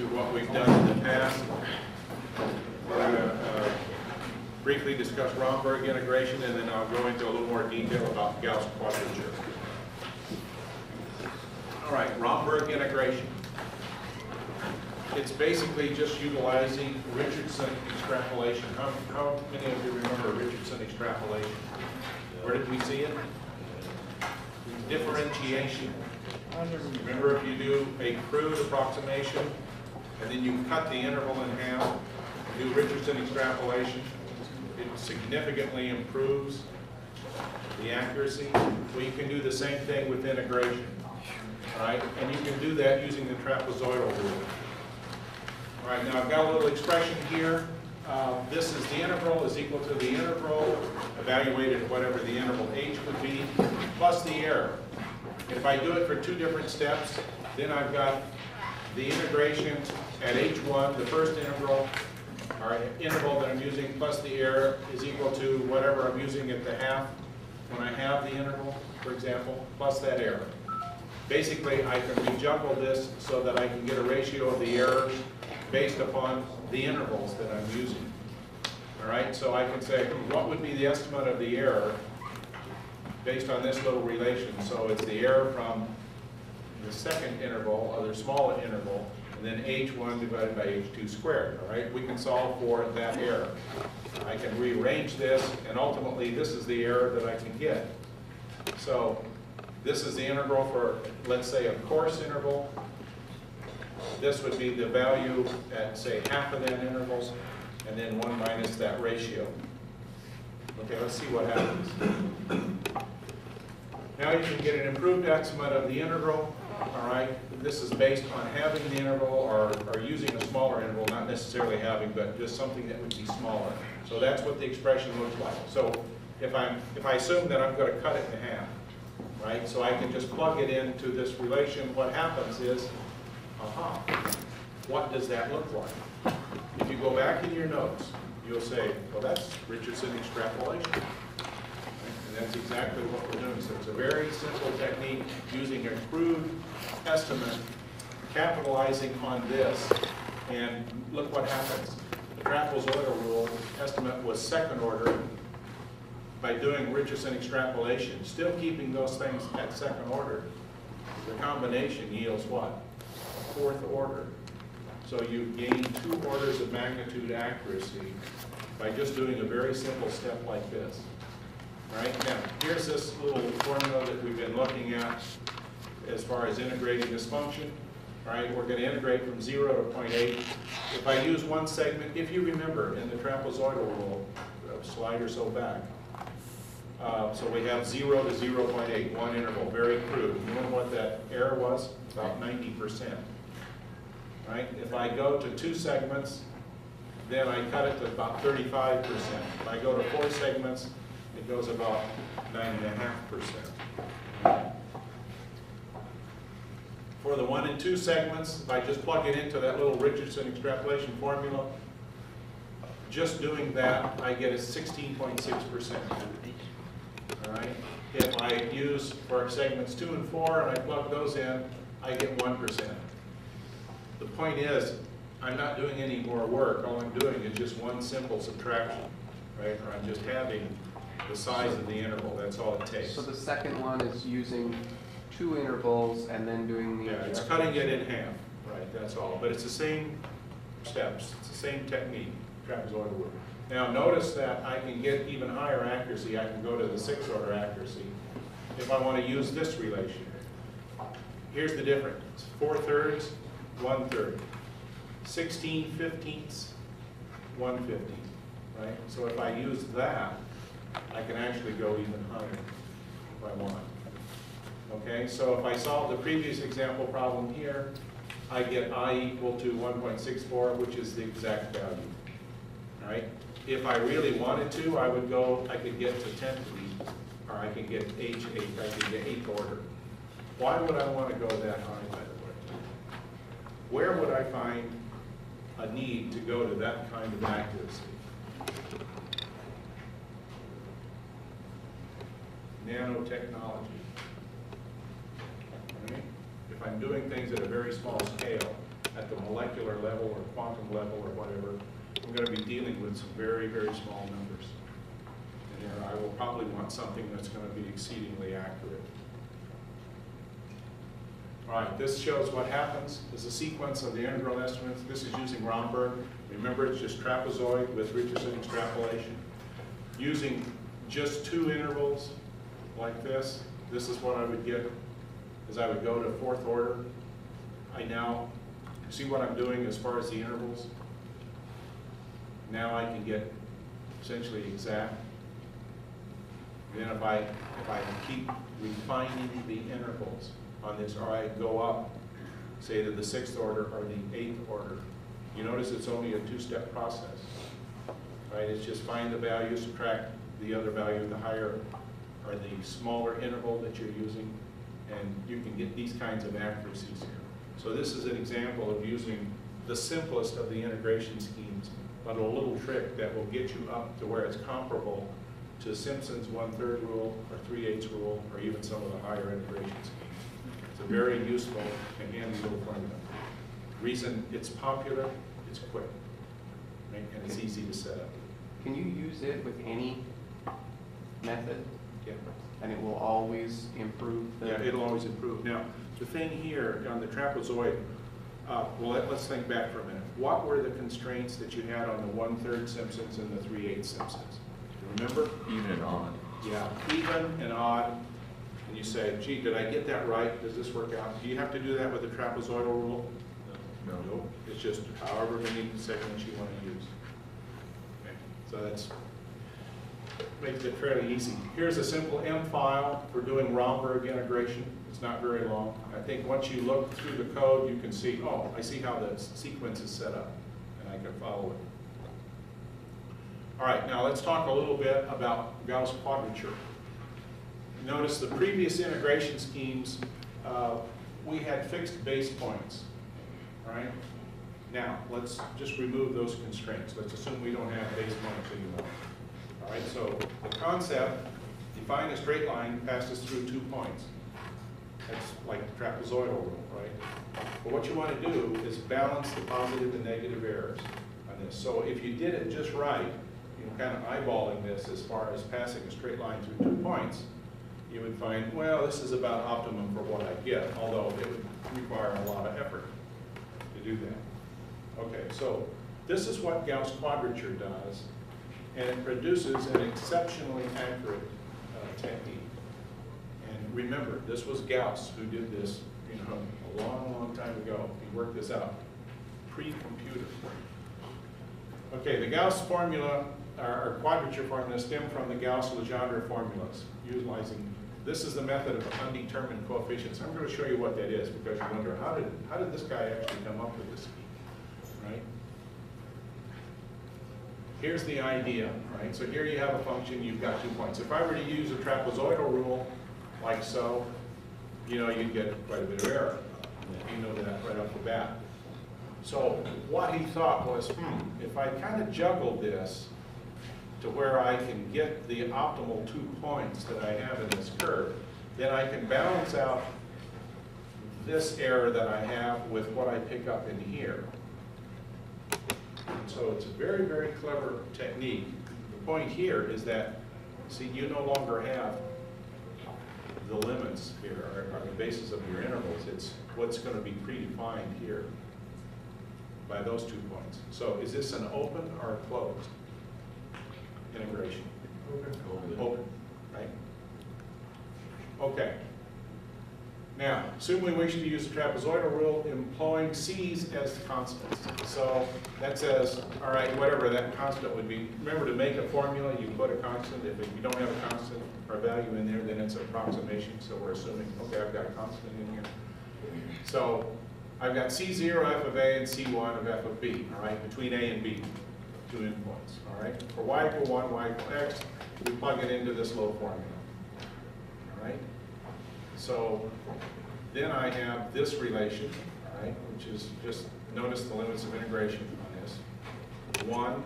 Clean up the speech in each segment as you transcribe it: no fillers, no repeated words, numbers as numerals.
to what we've done in the past. We're going to briefly discuss Romberg integration, and then I'll go into a little more detail about Gauss quadrature. All right, Romberg integration. It's basically just utilizing Richardson extrapolation. How many of you remember Richardson extrapolation? Where did we see it? Differentiation. Remember, if you do a crude approximation and then you cut the interval in half, do Richardson extrapolation, it significantly improves the accuracy. Well, you can do the same thing with integration, all right? And you can do that using the trapezoidal rule. All right, now I've got a little expression here. This is the integral is equal to the integral evaluated at whatever the interval h would be, plus the error. If I do it for two different steps, then I've got the integration at h1, the first integral, or interval that I'm using, plus the error is equal to whatever I'm using at the half when I have the interval, for example, plus that error. Basically, I can rejuggle this so that I can get a ratio of the errors based upon the intervals that I'm using. All right, so I can say, what would be the estimate of the error based on this little relation? So it's the error from the second interval, or the smaller interval, and then h1 divided by h2 squared, all right? We can solve for that error. I can rearrange this, and ultimately this is the error that I can get. So this is the integral for, let's say, a coarse interval. This would be the value at, say, half of that interval, and then 1 minus that ratio. Okay, let's see what happens. Now you can get an improved estimate of the integral. All right, this is based on having the interval or using a smaller interval, not necessarily having, but just something that would be smaller. So that's what the expression looks like. So if I assume that I'm going to cut it in half, right? So I can just plug it into this relation. What happens is, what does that look like? If you go back in your notes, you'll say, well, that's Richardson extrapolation. And that's exactly what we're doing. So it's a very simple technique using a crude estimate, capitalizing on this, and look what happens. The trapezoidal rule estimate was second order by doing Richardson extrapolation, still keeping those things at second order. The combination yields what? Fourth order. So you gain 2 orders of magnitude accuracy by just doing a very simple step like this. All right, now here's this little formula that we've been looking at as far as integrating this function. All right, we're going to integrate from 0 to 0.8. If I use one segment, if you remember in the trapezoidal rule, a slide or so back, so we have 0 to 0.8, one interval, very crude. You know what that error was? About 90%. Right? If I go to 2 segments, then I cut it to about 35%. If I go to 4 segments, it goes about 9.5%. For the 1 and 2 segments, if I just plug it into that little Richardson extrapolation formula, just doing that, I get a 16.6%. All right. If I use for segments 2 and 4 and I plug those in, I get 1%. The point is, I'm not doing any more work. All I'm doing is just one simple subtraction, right? Or I'm just having the size of the interval. That's all it takes. So the second one is using 2 intervals and then doing the... Yeah, it's cutting it in half, right? That's all. But it's the same steps. It's the same technique, trapezoidal rule. Now notice that I can get even higher accuracy. I can go to the 6th order accuracy if I want to use this relation. Here's the difference. 4/3, 1/3. 16/15, 1/15, right? So if I use that, I can actually go even higher if I want. Okay, so if I solve the previous example problem here, I get I equal to 1.64, which is the exact value, all right? If I really wanted to, I could get to 10 to the, or I could get H8, I could get 8th order. Why would I want to go that high, by the way? Where would I find a need to go to that kind of accuracy? Nanotechnology. Right? If I'm doing things at a very small scale, at the molecular level or quantum level or whatever, I'm going to be dealing with some very, very small numbers. And there I will probably want something that's going to be exceedingly accurate. All right, this shows what happens. This is a sequence of the integral estimates. This is using Romberg. Remember, it's just trapezoid with Richardson extrapolation. Using just two intervals like this, this is what I would get as I would go to fourth order. I now see what I'm doing as far as the intervals. Now I can get essentially exact. Then if I keep refining the intervals on this, or I go up, say to the sixth order or the eighth order, you notice it's only a two-step process, right? It's just find the value, subtract the other value, the higher or the smaller interval that you're using, and you can get these kinds of accuracies here. So this is an example of using the simplest of the integration schemes, but a little trick that will get you up to where it's comparable to Simpson's 1/3 rule or 3/8 rule, or even some of the higher integration schemes. It's a very useful and handy little formula. Reason it's popular, it's quick, right? And it's easy to set up. Can you use it with any method? Yeah. And it will always improve the... Yeah, it'll always improve. Now, the thing here on the trapezoid, well, let's think back for a minute. What were the constraints that you had on the 1/3 Simpsons and the 3/8 Simpsons? Remember? Even and odd. Yeah, even and odd. And you say, gee, did I get that right? Does this work out? Do you have to do that with the trapezoidal rule? No. No. It's just however many segments you want to use. Okay. So that's makes it fairly easy. Here's a simple M file for doing Romberg integration. It's not very long. I think once you look through the code, you can see, oh, I see how the sequence is set up, and I can follow it. All right, now let's talk a little bit about Gauss quadrature. Notice the previous integration schemes, we had fixed base points, all right? Now, let's just remove those constraints. Let's assume we don't have base points anymore. All right, so the concept, define a straight line, passes through 2 points. That's like the trapezoidal rule, right? But what you want to do is balance the positive and negative errors on this. So if you did it just right, you know, kind of eyeballing this as far as passing a straight line through 2 points, you would find, well, this is about optimum for what I get, although it would require a lot of effort to do that. Okay, so this is what Gauss quadrature does, and it produces an exceptionally accurate technique. And remember, this was Gauss who did this, you know, a long, long time ago. He worked this out pre-computer. Okay, the Gauss formula, or quadrature formula, stem from the Gauss-Legendre formulas, utilizing, this is the method of undetermined coefficients. I'm going to show you what that is, because you wonder, how did this guy actually come up with this scheme, right? Here's the idea, right? So here you have a function, you've got 2 points. If I were to use a trapezoidal rule, like so, you know, you'd get quite a bit of error. You know that right off the bat. So what he thought was, if I kind of juggle this to where I can get the optimal 2 points that I have in this curve, then I can balance out this error that I have with what I pick up in here. And so it's a very, very clever technique. The point here is that, see, you no longer have the limits here, or the basis of your intervals. It's what's going to be predefined here by those 2 points. So is this an open or a closed integration? Open, right? Okay. Now, assume we wish to use the trapezoidal rule employing C's as constants. So that says, all right, whatever that constant would be. Remember, to make a formula, you put a constant. If you don't have a constant or a value in there, then it's an approximation. So we're assuming, okay, I've got a constant in here. So I've got C0 f of A and C1 of f of B, all right, between A and B, 2 endpoints, all right? For y equal 1, y equal x, we plug it into this little formula, all right? So then I have this relation, all right, which is just, notice the limits of integration on this, 1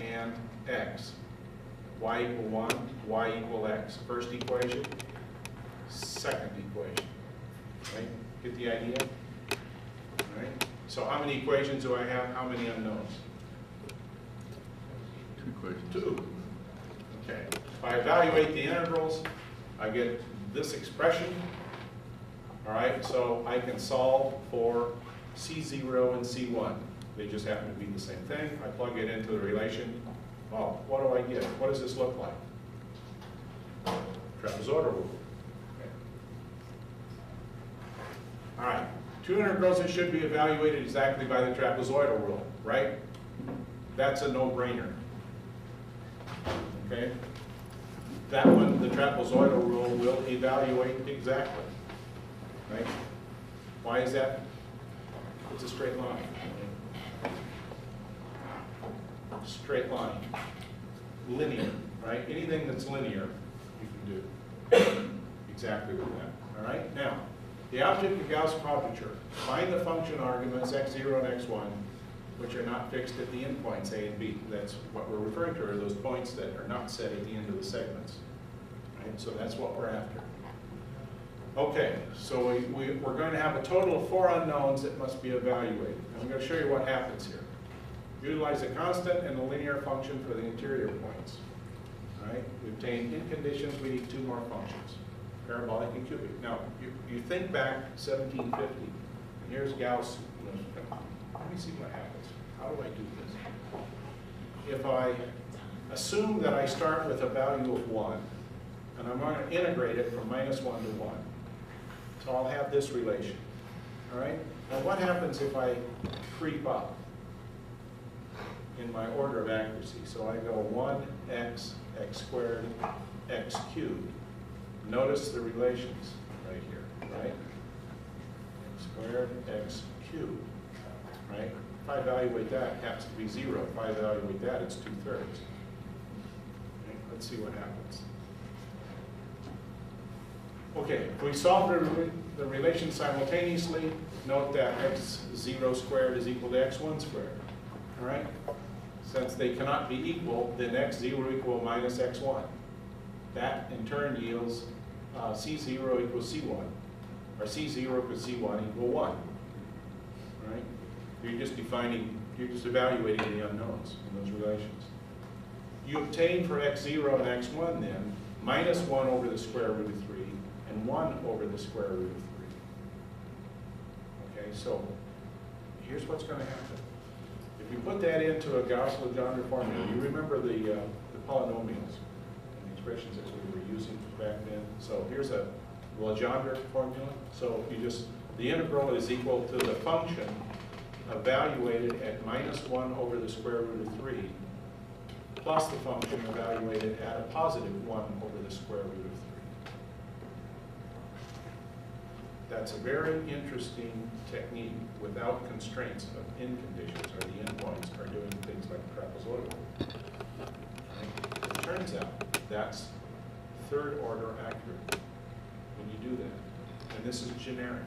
and x. Y equal 1, y equal x. First equation, second equation, right? Get the idea? All right? So how many equations do I have? How many unknowns? 2 equations. 2. Okay. If I evaluate the integrals, I get this expression. All right, so I can solve for C0 and C1. They just happen to be the same thing. I plug it into the relation. Well, what do I get? What does this look like? Trapezoidal rule. Okay. All right, 2 integrals that should be evaluated exactly by the trapezoidal rule, right? That's a no-brainer. Okay? That one, the trapezoidal rule will evaluate exactly, right? Why is that? It's a straight line. Straight line. Linear, right? Anything that's linear, you can do exactly with that. All right? Now, the object of Gauss quadrature. Find the function arguments x0 and x1, which are not fixed at the endpoints A and B. That's what we're referring to, are those points that are not set at the end of the segments. Right? So that's what we're after. Okay, so we're going to have a total of 4 unknowns that must be evaluated. I'm going to show you what happens here. Utilize a constant and a linear function for the interior points. All right? We obtain in conditions, we need 2 more functions, parabolic and cubic. Now, you think back 1750, and here's Gauss. Let me see what happens. How do I do this? If I assume that I start with a value of 1, and I'm going to integrate it from -1 to 1, so I'll have this relation. All right? Now what happens if I creep up in my order of accuracy? So I go 1x, x squared, x cubed. Notice the relations right here, right? X squared, x cubed, right? If I evaluate that, it happens to be 0. If I evaluate that, it's 2/3. Okay, let's see what happens. Okay, if we solve the relation simultaneously, note that x0 squared is equal to x1 squared. All right? Since they cannot be equal, then x0 equal minus x1. That in turn yields c0 equals c1, or c0 equals c1 equal 1. Right? You're just evaluating the unknowns in those relations. You obtain for x0 and x1 then, -1 over the square root of 3 and 1 over the square root of 3. Okay, so here's what's going to happen. If you put that into a Gauss-Legendre formula, you remember the polynomials and the expressions that we were using back then. So here's a Legendre formula. So the integral is equal to the function evaluated at -1 over the square root of 3 plus the function evaluated at a +1 over the square root of 3. That's a very interesting technique without constraints of end conditions, or the endpoints are doing things like trapezoidal. It turns out that's 3rd order accurate when you do that. And this is generic.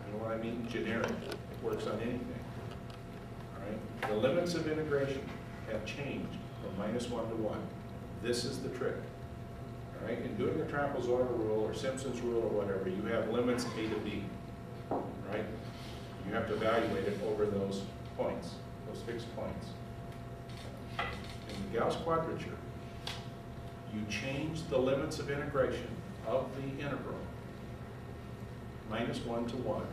You know what I mean? Generic. It works on anything. All right? The limits of integration have changed from -1 to 1. This is the trick. All right? In doing the trapezoidal rule or Simpson's rule or whatever, you have limits A to B. Right? You have to evaluate it over those points, those fixed points. In the Gauss quadrature, you change the limits of integration of the integral, -1 to 1,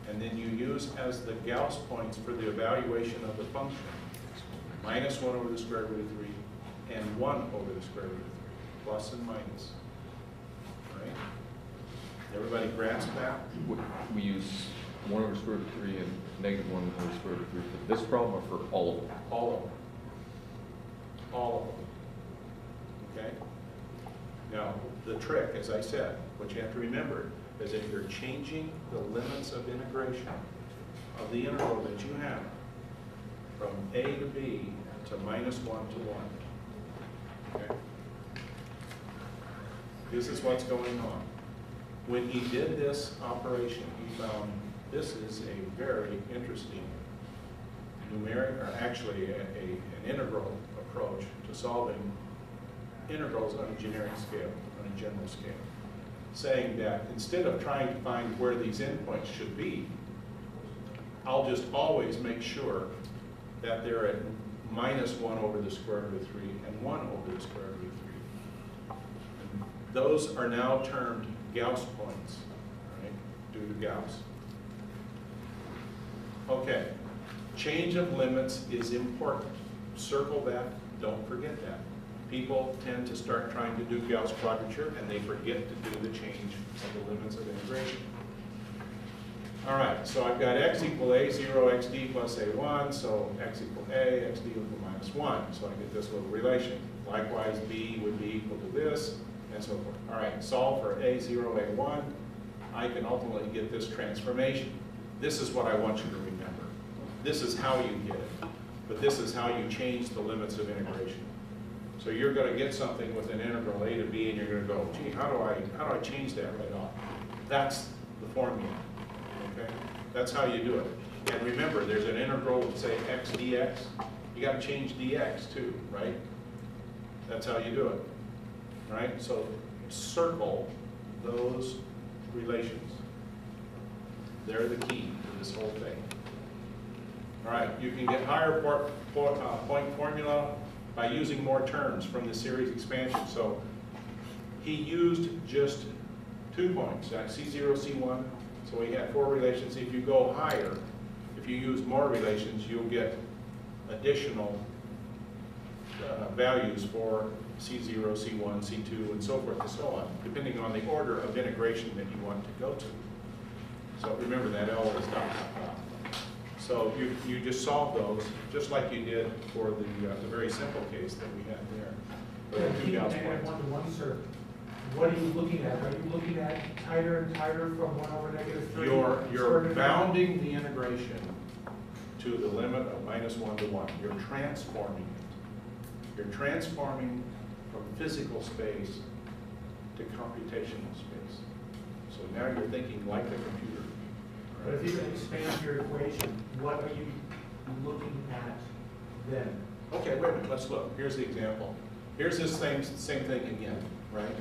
and then you use as the Gauss points for the evaluation of the function, -1 over the square root of 3 and 1 over the square root of 3, plus and minus. Right? Everybody grasp that? We use 1 over square root of 3 and -1 over square root of 3 for this problem or for all of them? All of them. All of them. Okay? Now, the trick, as I said, what you have to remember is that you're changing the limits of integration of the integral that you have from A to B to -1 to 1. Okay? This is what's going on. When he did this operation, he found this is a very interesting numeric, or actually an integral approach to solving integrals on a generic scale, on a general scale. Saying that instead of trying to find where these endpoints should be, I'll just always make sure that they're at -1 over the square root of 3 and 1 over the square root of 3. And those are now termed Gauss points, right, due to Gauss. Okay, change of limits is important. Circle that, don't forget that. People tend to start trying to do Gauss quadrature and they forget to do the change of the limits of integration. All right, so I've got x equal a0, xd plus a1, so x equal a, xd equal -1, so I get this little relation. Likewise, b would be equal to this, and so forth. All right, solve for a0, a1, I can ultimately get this transformation. This is what I want you to remember. This is how you get it, but this is how you change the limits of integration. So you're going to get something with an integral a to b, and you're going to go, gee, how do I change that right off? That's the formula. Okay? That's how you do it. And remember, there's an integral with, say, x dx. You got to change dx too, right? That's how you do it. Right? So circle those relations. They're the key to this whole thing. All right, you can get higher point formula by using more terms from the series expansion. So he used just 2 points, C0, C1. So we had 4 relations. If you go higher, if you use more relations, you'll get additional values for C0, C1, C2, and so forth and so on, depending on the order of integration that you want to go to. So remember that L is dot, dot, dot. So you just solve those, just like you did for the very simple case that we had there. Keep negative 1 to 1, sir. What are you looking at? Are you looking at tighter and tighter from 1 over -3? You're bounding the integration to the limit of -1 to 1. You're transforming it. You're transforming from physical space to computational space. So now you're thinking like the computer. But if you can expand your equation, what are you looking at then? Okay, wait a minute, let's look. Here's the example. Here's this same thing again, right?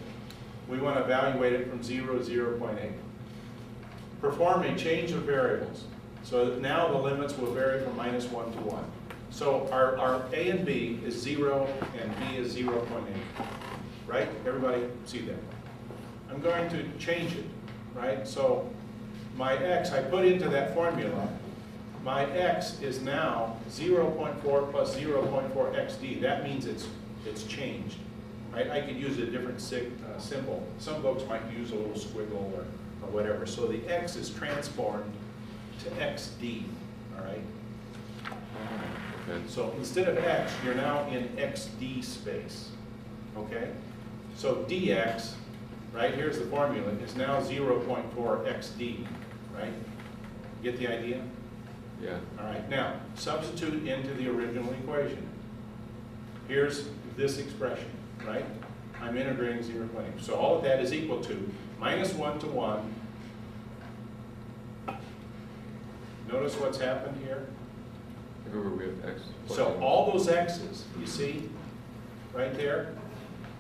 We want to evaluate it from 0 to 0.8. Perform a change of variables. So now the limits will vary from -1 to 1. So our A and B is 0 and B is 0.8, right? Everybody see that? I'm going to change it, right? So my x, I put into that formula, my x is now 0.4 plus 0.4 xd. That means it's changed. Right? I could use a different symbol. Some books might use a little squiggle or whatever. So the x is transformed to xd, all right? Okay. So instead of x, you're now in xd space, okay? So dx, right, here's the formula, is now 0.4 xd, right? Get the idea? Yeah. All right, now, substitute into the original equation. Here's this expression, right? I'm integrating 0.8. So all of that is equal to -1 to 1. Notice what's happened here? Remember we have x. plus So n. all those x's, you see, right there,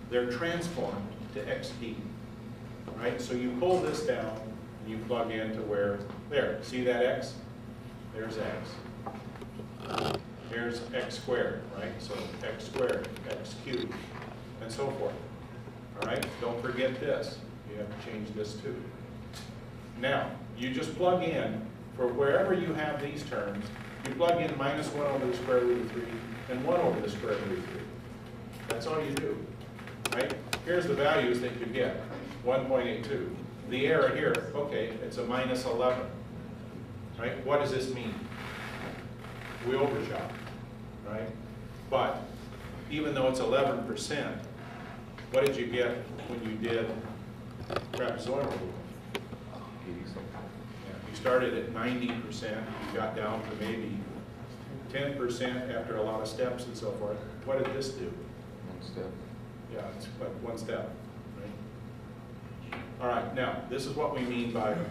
they're transformed to xd, right? So you pull this down, and you plug into where, there, see that x? There's x. Here's x squared, right? So x squared, x cubed, and so forth. All right, don't forget this. You have to change this too. Now, you just plug in, for wherever you have these terms, you plug in -1 over the square root of 3 and 1 over the square root of 3. That's all you do, right? Here's the values that you get, 1.82. The error here, okay, it's a -11, right? What does this mean? We overshot, right? But even though it's 11%, what did you get when you did trapezoidal rule? 80-something. Yeah, you started at 90%, you got down to maybe 10% after a lot of steps and so forth. What did this do? 1 step. Yeah, it's like 1 step, right? All right, now, this is what we mean by the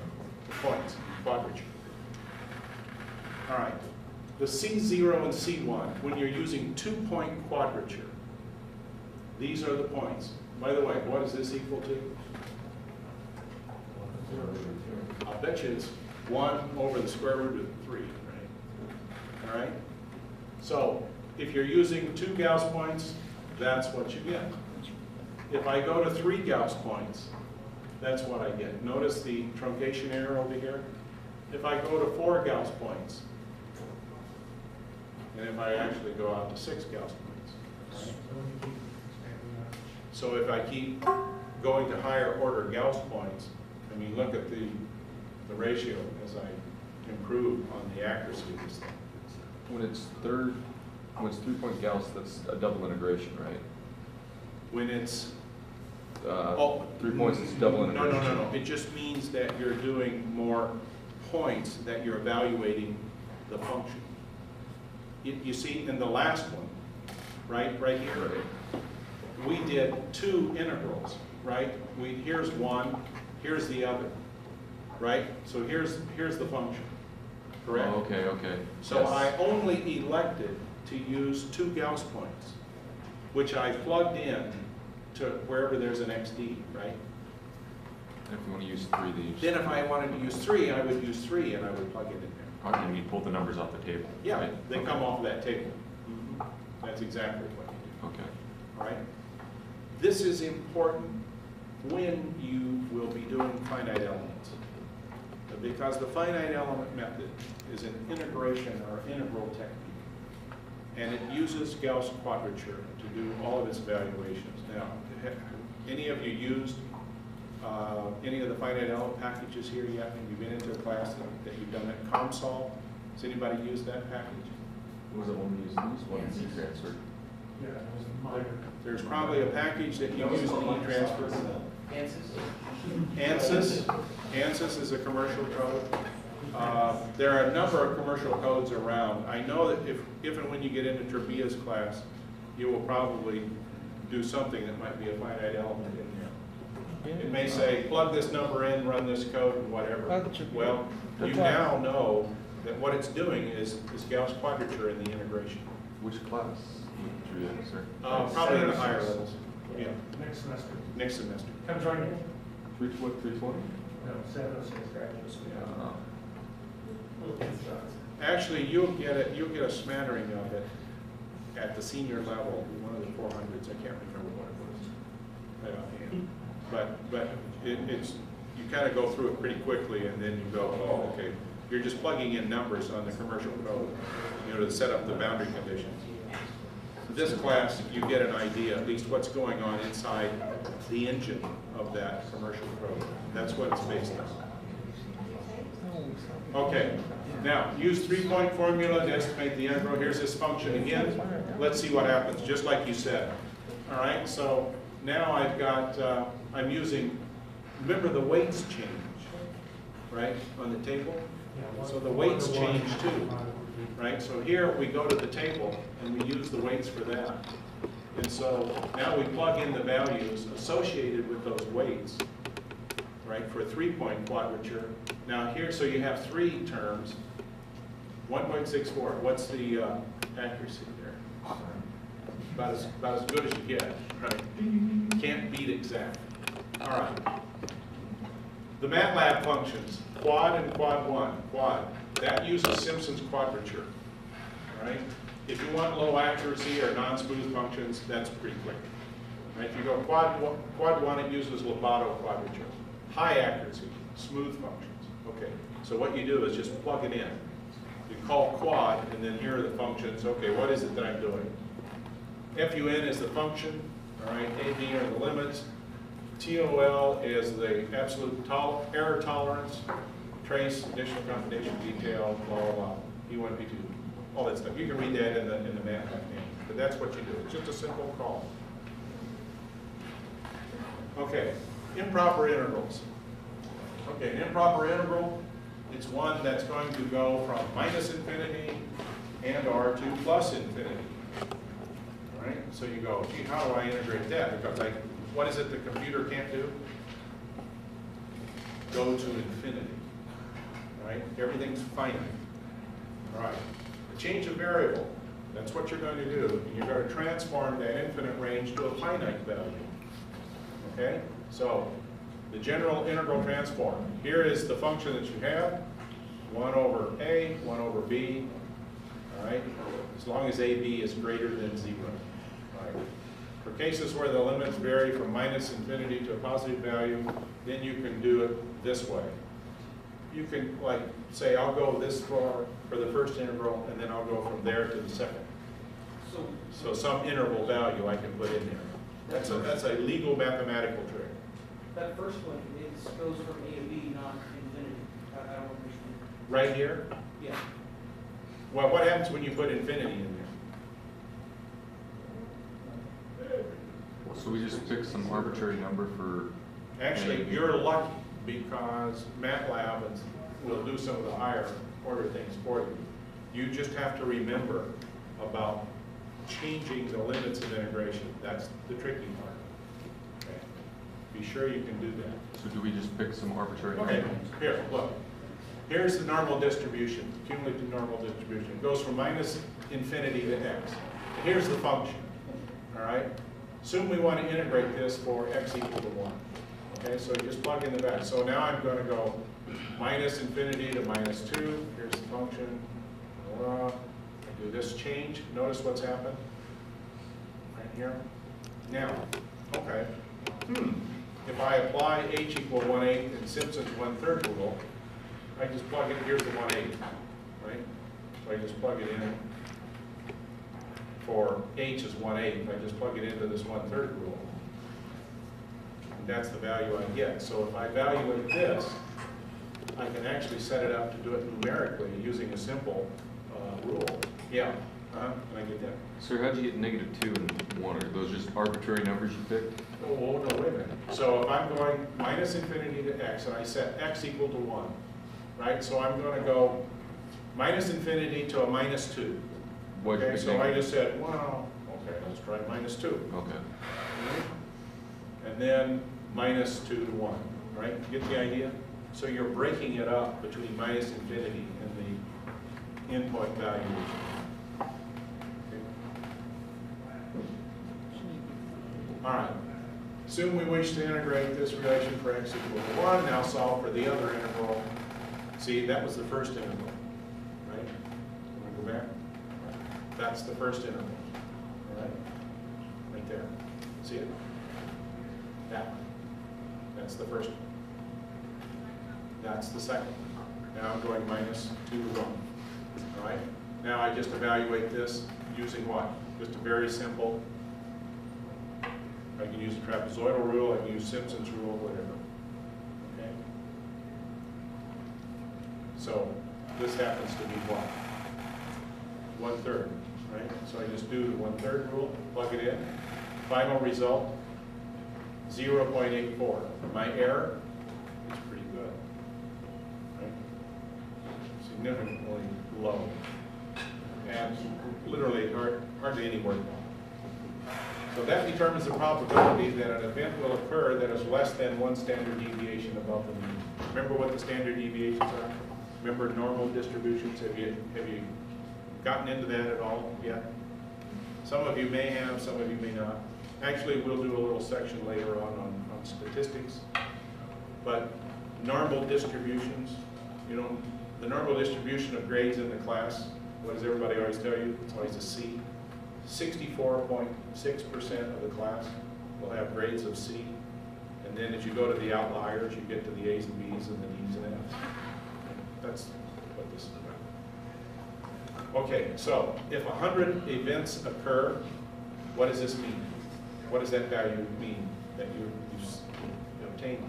points, quadrature. All right, the C0 and C1, when you're using 2-point quadrature, these are the points. By the way, what is this equal to? I'll bet you it's 1 over the square root of 3, So if you're using 2 Gauss points, that's what you get. If I go to 3 Gauss points, that's what I get. Notice the truncation error over here. If I go to 4 Gauss points, and if I actually go out to 6 Gauss points. Right? So if I keep going to higher order Gauss points, I mean, look at the ratio as I improve on the accuracy of this thing. When it's 3-point Gauss, that's a double integration, right? When it's 3 points is double no, integration. no. It just means that you're doing more points that you're evaluating the function. You see, in the last one, right here, Right. we did 2 integrals, right? Here's one, here's the other, right? So here's the function, correct? Oh, okay. So Yes. I only elected to use 2 Gauss points, which I plugged in to wherever there's an XD, right? And if you want to use 3, then you Then if I wanted to use 3, I would use 3 and I would plug it in there. Okay, you pull the numbers off the table. Yeah, Right. they come off that table. That's exactly what you do, Okay. all right? This is important when you will be doing finite elements. Because the finite element method is an integration or integral technique. And it uses Gauss quadrature to do all of its evaluations. Now, have any of you used any of the finite element packages here yet? Have you been into a class that you've done that? COMSOL? Has anybody used that package? Was it one we used? One Z transfer. Yeah, it was minor. There's probably a package that you use in e-transfer. ANSYS is a commercial code. There are a number of commercial codes around. I know that if and when you get into Trebia's class, you will probably do something that might be a finite element in there. It may say, plug this number in, run this code, and whatever. Well, you now know that what it's doing is Gauss quadrature in the integration. Which class would you use, sir? Probably in the higher levels. Yeah, Next semester. next semester. Come join me. 320? No, 706 graduate school. Actually, you'll get a smattering of it at the senior level, one of the 400s. I can't remember what it was right offhand. But it's, you kind of go through it pretty quickly, and then you go, oh, okay. You're just plugging in numbers on the commercial code, to set up the boundary conditions. This class, you get an idea, at least what's going on inside the engine of that commercial code. That's what it's based on. Okay, now use 3-point formula to estimate the integral. Here's this function again. Let's see what happens, just like you said. All right, so now I've got, I'm using, remember the weights change, right, on the table? So the weights change too, right? So here we go to the table and we use the weights for that. And so now we plug in the values associated with those weights, right, for a 3-point quadrature. Now here, so you have 3 terms, 1.64. What's the accuracy there? About as good as you get, right? Can't beat exact. All right. The MATLAB functions, quad and quad 1, quad, that uses Simpson's quadrature, all right? If you want low accuracy or non-smooth functions, that's pretty quick. Right? If you go quad 1, it uses Lobato quadrature. High accuracy, smooth functions. Okay, so what you do is just plug it in. You call quad, and then here are the functions. Okay, what is it that I'm doing? FUN is the function, all right? AB are the limits. TOL is the absolute error tolerance. Trace, additional computation, detail, blah, blah, blah. P1, P2, all that stuff. You can read that in the MATLAB name, but that's what you do. It's just a simple call. Okay, improper integrals. Okay, an improper integral, it's one that's going to go from -infinity and or to +infinity. All right, so you go, gee, how do I integrate that? Because what is it the computer can't do? Go to infinity. Right? Everything's finite. All right. A change of variable, that's what you're going to do. You're going to transform that infinite range to a finite value. Okay? So, the general integral transform. Here is the function that you have. 1 over a, 1 over b, all right? As long as AB is greater than 0, all right? For cases where the limits vary from minus infinity to a positive value, then you can do it this way. You can, like, say, I'll go this far for the first interval, and then I'll go from there to the second. So some interval value I can put in there. That's a legal mathematical trick. That first one, it goes from A to B, not infinity. I don't understand. Right here? Yeah. Well, what happens when you put infinity in there? So we just pick some arbitrary number for, Actually, you're lucky because MATLAB will do some of the higher order things for you. You just have to remember about changing the limits of integration. That's the tricky part. Okay. Be sure you can do that. so do we just pick some arbitrary number? Okay, here, look. Here's the normal distribution, cumulative normal distribution. It goes from minus infinity to x. Here's the function, all right? Assume we want to integrate this for x equal to 1. Okay, so you just plug in the back. So now I'm going to go minus infinity to minus 2. Here's the function. I do this change. Notice what's happened right here. Now, okay. If I apply h equal 1/8 and Simpson's 1/3 rule, I just plug in, here's the 1/8, right? So I just plug it in for h is 1/8. I just plug it into this 1/3 rule. And that's the value I get. So if I evaluate this, I can actually set it up to do it numerically using a simple rule. Yeah, can I get that? So how'd you get -2 and 1? Are those just arbitrary numbers you picked? Oh, no, wait a minute. So if I'm going minus infinity to x, and I set x equal to 1, right? So I'm going to go minus infinity to a minus 2. What'd you Okay, pick so I negative? just said, well, okay, let's try minus 2. Okay. And then minus 2 to 1, right? Get the idea? So you're breaking it up between minus infinity and the input value. All right. Assume we wish to integrate this relation for x equal to 1. Now solve for the other interval. See, that was the first interval, right? Want to go back? That's the first interval, all right? Right there. See it? That one. That's the first one. That's the second one. Now I'm going minus 2 to 1. All right? Now I just evaluate this using what? Just a very simple. I can use the trapezoidal rule, I can use Simpson's rule, whatever. Okay? So this happens to be what? 1/3, right? So I just do the 1/3 rule, plug it in. Final result, 0.84. My error is pretty good, right? Significantly low. And literally hardly any work. So that determines the probability that an event will occur that is less than 1 standard deviation above the mean. Remember what the standard deviations are? Remember normal distributions? Have you gotten into that at all yet? Some of you may have, some of you may not. Actually, we'll do a little section later on statistics. But normal distributions, you know, the normal distribution of grades in the class, what does everybody always tell you? It's always a C. 64.6% of the class will have grades of C. And then as you go to the outliers, you get to the A's and B's and the D's and F's. That's what this is about. Okay, so if 100 events occur, what does this mean? What does that value mean that you obtain?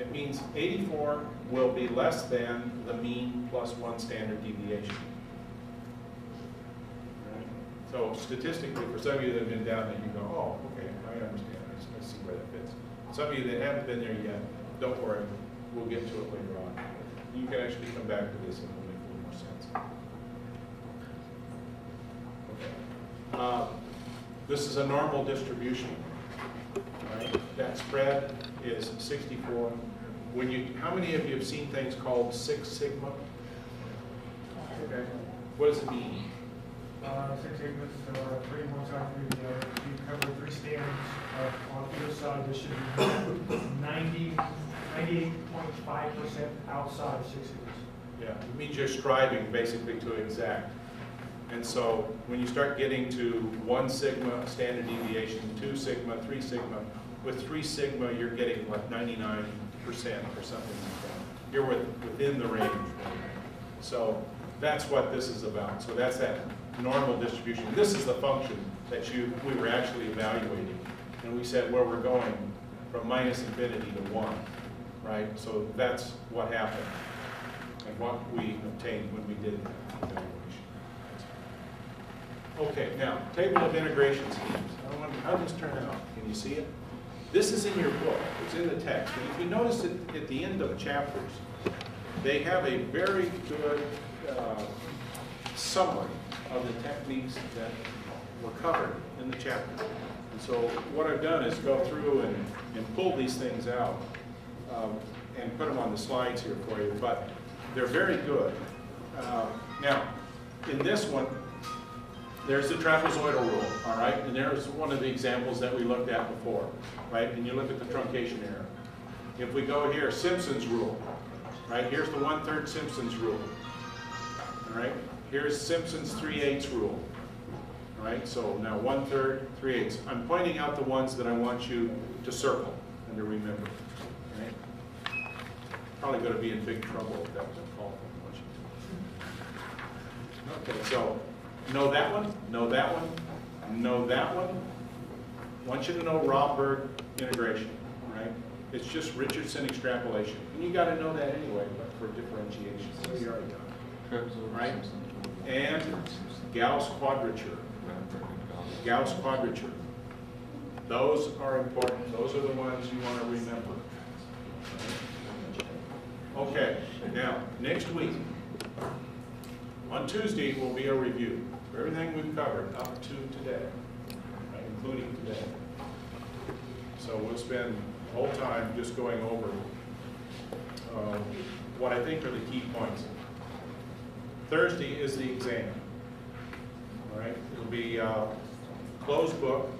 It means 84 will be less than the mean plus 1 standard deviation. Right? So statistically, for some of you that have been down there, you go, oh, okay, I understand. I see where that fits. Some of you that haven't been there yet, don't worry. We'll get to it later on. You can actually come back to this and it'll make a little more sense. Okay. This is a normal distribution. Right? That spread is 64. How many of you have seen things called 6 sigma? Okay. What does it mean? 6 segments, 3 on one side, 3 the other. You cover 3 standards on either side. This should be 98.5% outside of 6 segments. Yeah, it means you're striving basically to exact. And so when you start getting to 1 sigma standard deviation, 2 sigma, 3 sigma, with 3 sigma, you're getting like 99% or something like that. You're within the range. So that's what this is about. So that's that normal distribution. This is the function that we were actually evaluating. And we said where we're going from minus infinity to 1, right? So that's what happened and what we obtained when we did that evaluation. Okay, now, table of integration schemes. How does this turn out? Can you see it? This is in your book. It's in the text. And if you notice it at the end of chapters, they have a very good summary of the techniques that were covered in the chapter. And so what I've done is go through and pull these things out and put them on the slides here for you. But they're very good. Now, in this one, there's the trapezoidal rule, all right? And there's one of the examples that we looked at before, right? And you look at the truncation error. If we go here, Simpson's rule, right? Here's the 1/3 Simpson's rule, all right? Here's Simpson's 3/8 rule, all right? So now 1/3, 3/8. I'm pointing out the ones that I want you to circle and to remember, all right? Probably going to be in big trouble if that was a call from Okay, so know that one, know that one, know that one. I want you to know Romberg integration, right? It's just Richardson extrapolation. And you got to know that anyway, but for differentiation. So you already got it. Right? And Gauss quadrature. Gauss quadrature. Those are important. Those are the ones you want to remember. Okay, now, next week, on Tuesday will be a review of everything we've covered up to today, right, including today. So we'll spend the whole time just going over what I think are the key points. Thursday is the exam, all right? It'll be closed book.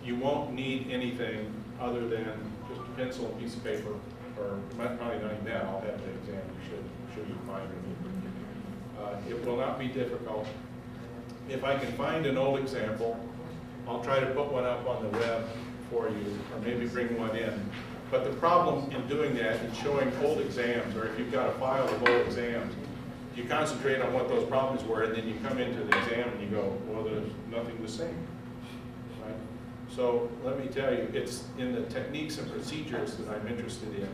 You won't need anything other than just a pencil and piece of paper, or probably not even that. I'll have the exam. Should be fine with me. It will not be difficult. If I can find an old example, I'll try to put one up on the web for you, or maybe bring one in. But the problem in doing that and showing old exams, or if you've got a file of old exams, you concentrate on what those problems were, and then you come into the exam and you go, well, there's nothing the same, right? So let me tell you, it's in the techniques and procedures that I'm interested in,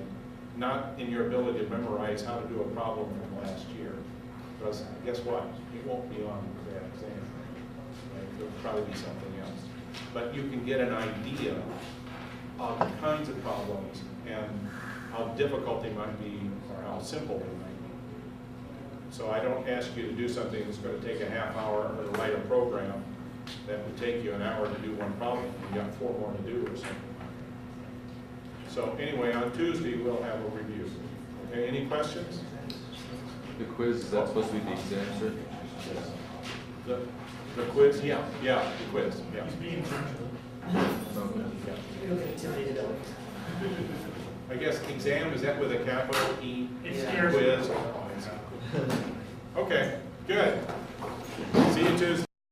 not in your ability to memorize how to do a problem from last year. Because guess what? It won't be on that exam. Right? It'll probably be something else. But you can get an idea of the kinds of problems and how difficult they might be or how simple they might be. So I don't ask you to do something that's going to take a half hour or to write a program that would take you an hour to do one problem. You've got 4 more to do or something. So anyway, on Tuesday we'll have a review. Okay, any questions? The quiz, is that supposed to be the exam, sir? The quiz? Yeah, the quiz, yeah. He's being I guess exam, is that with a capital E? It scares me. Quiz? Okay, good.